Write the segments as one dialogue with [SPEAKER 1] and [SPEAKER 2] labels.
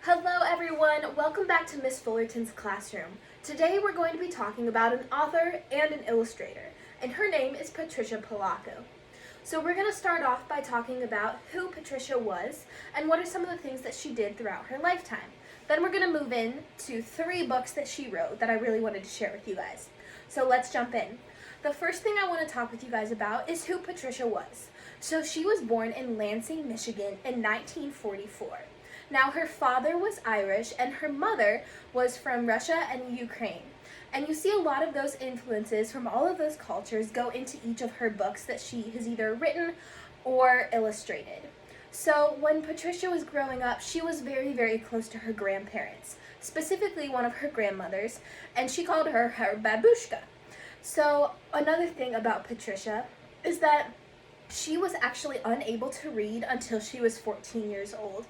[SPEAKER 1] Hello everyone, welcome back to Miss Fullerton's classroom. Today we're going to be talking about an author and an illustrator, and her name is Patricia Polacco. So we're going to start off by talking about who Patricia was and what are some of the things that she did throughout her lifetime. Then we're going to move in to 3 books that she wrote that I really wanted to share with you guys. So let's jump in. The first thing I want to talk with you guys about is who Patricia was. So she was born in Lansing, Michigan in 1944. Now, her father was Irish and her mother was from Russia and Ukraine. And you see a lot of those influences from all of those cultures go into each of her books that she has either written or illustrated. So when Patricia was growing up, she was very, very close to her grandparents, specifically one of her grandmothers, and she called her babushka. So another thing about Patricia is that she was actually unable to read until she was 14 years old.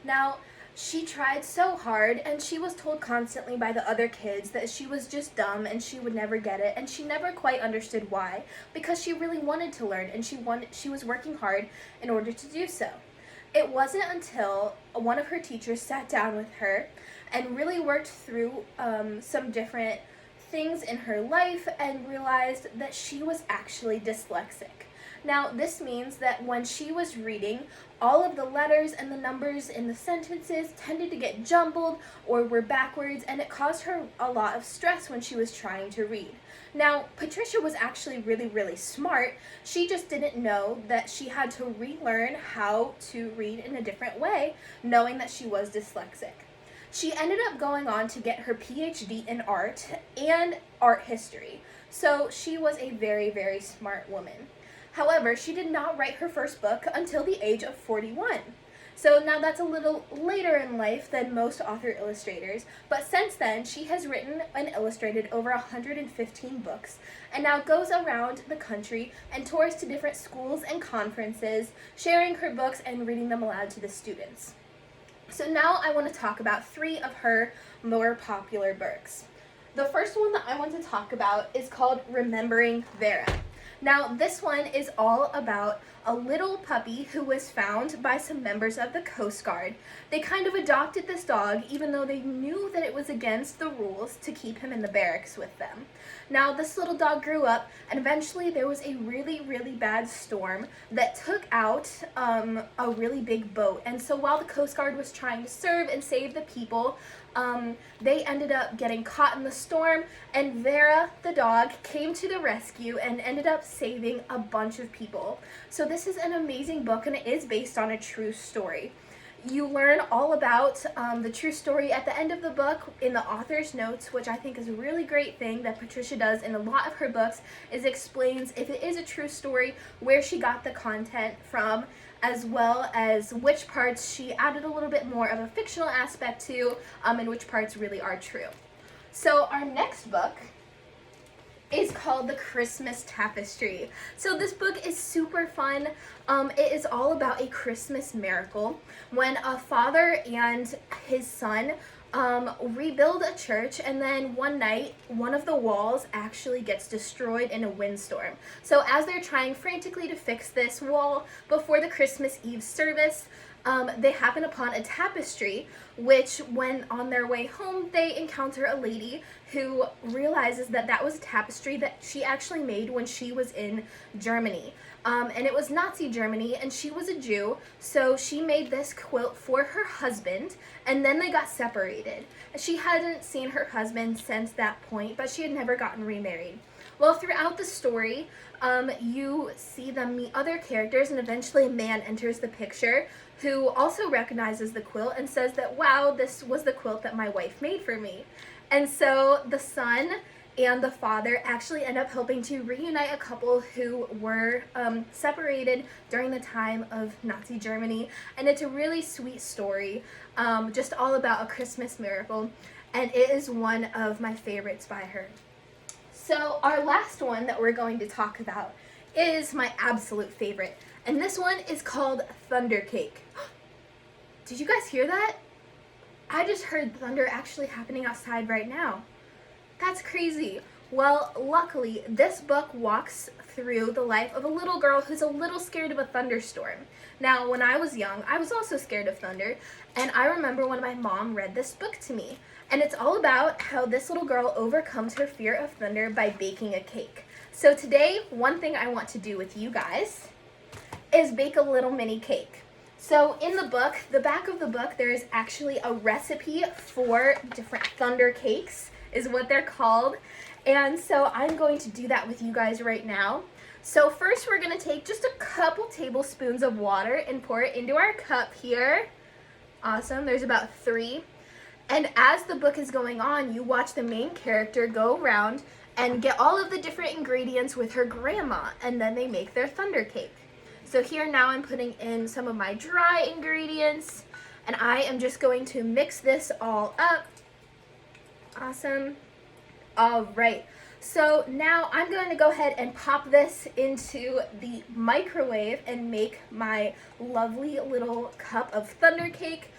[SPEAKER 1] Now, she tried so hard, and she was told constantly by the other kids that she was just dumb and she would never get it, and she never quite understood why, because she really wanted to learn and she was working hard in order to do so. It wasn't until one of her teachers sat down with her and really worked through some different things in her life and realized that she was actually dyslexic. Now, this means that when she was reading, all of the letters and the numbers in the sentences tended to get jumbled or were backwards, and it caused her a lot of stress when she was trying to read. Now, Patricia was actually really, really smart. She just didn't know that she had to relearn how to read in a different way, knowing that she was dyslexic. She ended up going on to get her PhD in art and art history. So she was a very, very smart woman. However, she did not write her first book until the age of 41. So now that's a little later in life than most author illustrators, but since then she has written and illustrated over 115 books and now goes around the country and tours to different schools and conferences, sharing her books and reading them aloud to the students. So now I want to talk about 3 of her more popular books. The first one that I want to talk about is called Remembering Vera. Now, this one is all about a little puppy who was found by some members of the Coast Guard. They kind of adopted this dog even though they knew that it was against the rules to keep him in the barracks with them. Now, this little dog grew up, and eventually there was a really, really bad storm that took out a really big boat. And so while the Coast Guard was trying to serve and save the people, they ended up getting caught in the storm, and Vera, the dog, came to the rescue and ended up saving a bunch of people. So this is an amazing book, and it is based on a true story. You learn all about the true story at the end of the book in the author's notes, which I think is a really great thing that Patricia does in a lot of her books, is explains if it is a true story, where she got the content from, as well as which parts she added a little bit more of a fictional aspect to, and which parts really are true. So our next book is called The Christmas Tapestry. So this book is super fun. It is all about a Christmas miracle when a father and his son rebuild a church, and then one night one of the walls actually gets destroyed in a windstorm. So as they're trying frantically to fix this wall before the Christmas Eve service, they happen upon a tapestry, which when on their way home they encounter a lady who realizes that that was a tapestry that she actually made when she was in Germany. And it was Nazi Germany, and she was a Jew, so she made this quilt for her husband, and then they got separated. She hadn't seen her husband since that point, but she had never gotten remarried. Well, throughout the story, you see them meet other characters, and eventually a man enters the picture who also recognizes the quilt and says that, wow, this was the quilt that my wife made for me. And so the son and the father actually end up helping to reunite a couple who were separated during the time of Nazi Germany. And it's a really sweet story, just all about a Christmas miracle. And it is one of my favorites by her. So our last one that we're going to talk about is my absolute favorite. And this one is called Thunder Cake. Did you guys hear that? I just heard thunder actually happening outside right now. That's crazy. Well, luckily, this book walks through the life of a little girl who's a little scared of a thunderstorm. Now, when I was young, I was also scared of thunder, and I remember when my mom read this book to me. And it's all about how this little girl overcomes her fear of thunder by baking a cake. So today, one thing I want to do with you guys is bake a little mini cake. So in the book, the back of the book, there is actually a recipe for different thunder cakes, is what they're called. And so I'm going to do that with you guys right now. So first we're going to take just a couple tablespoons of water and pour it into our cup here. Awesome, there's about 3. And as the book is going on, you watch the main character go around and get all of the different ingredients with her grandma, and then they make their thunder cake. So here now I'm putting in some of my dry ingredients, and I am just going to mix this all up. Awesome. All right. So now I'm going to go ahead and pop this into the microwave and make my lovely little cup of thunder cake.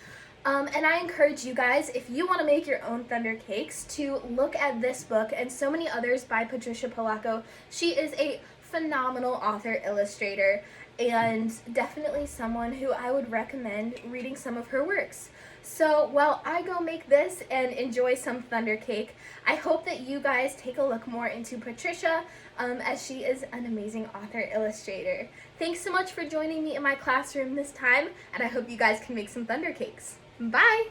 [SPEAKER 1] And I encourage you guys, if you want to make your own thunder cakes, to look at this book and so many others by Patricia Polacco. She is a phenomenal author illustrator and definitely someone who I would recommend reading some of her works. So while I go make this and enjoy some thunder cake, I hope that you guys take a look more into Patricia, as she is an amazing author illustrator. Thanks so much for joining me in my classroom this time, and I hope you guys can make some thunder cakes. Bye!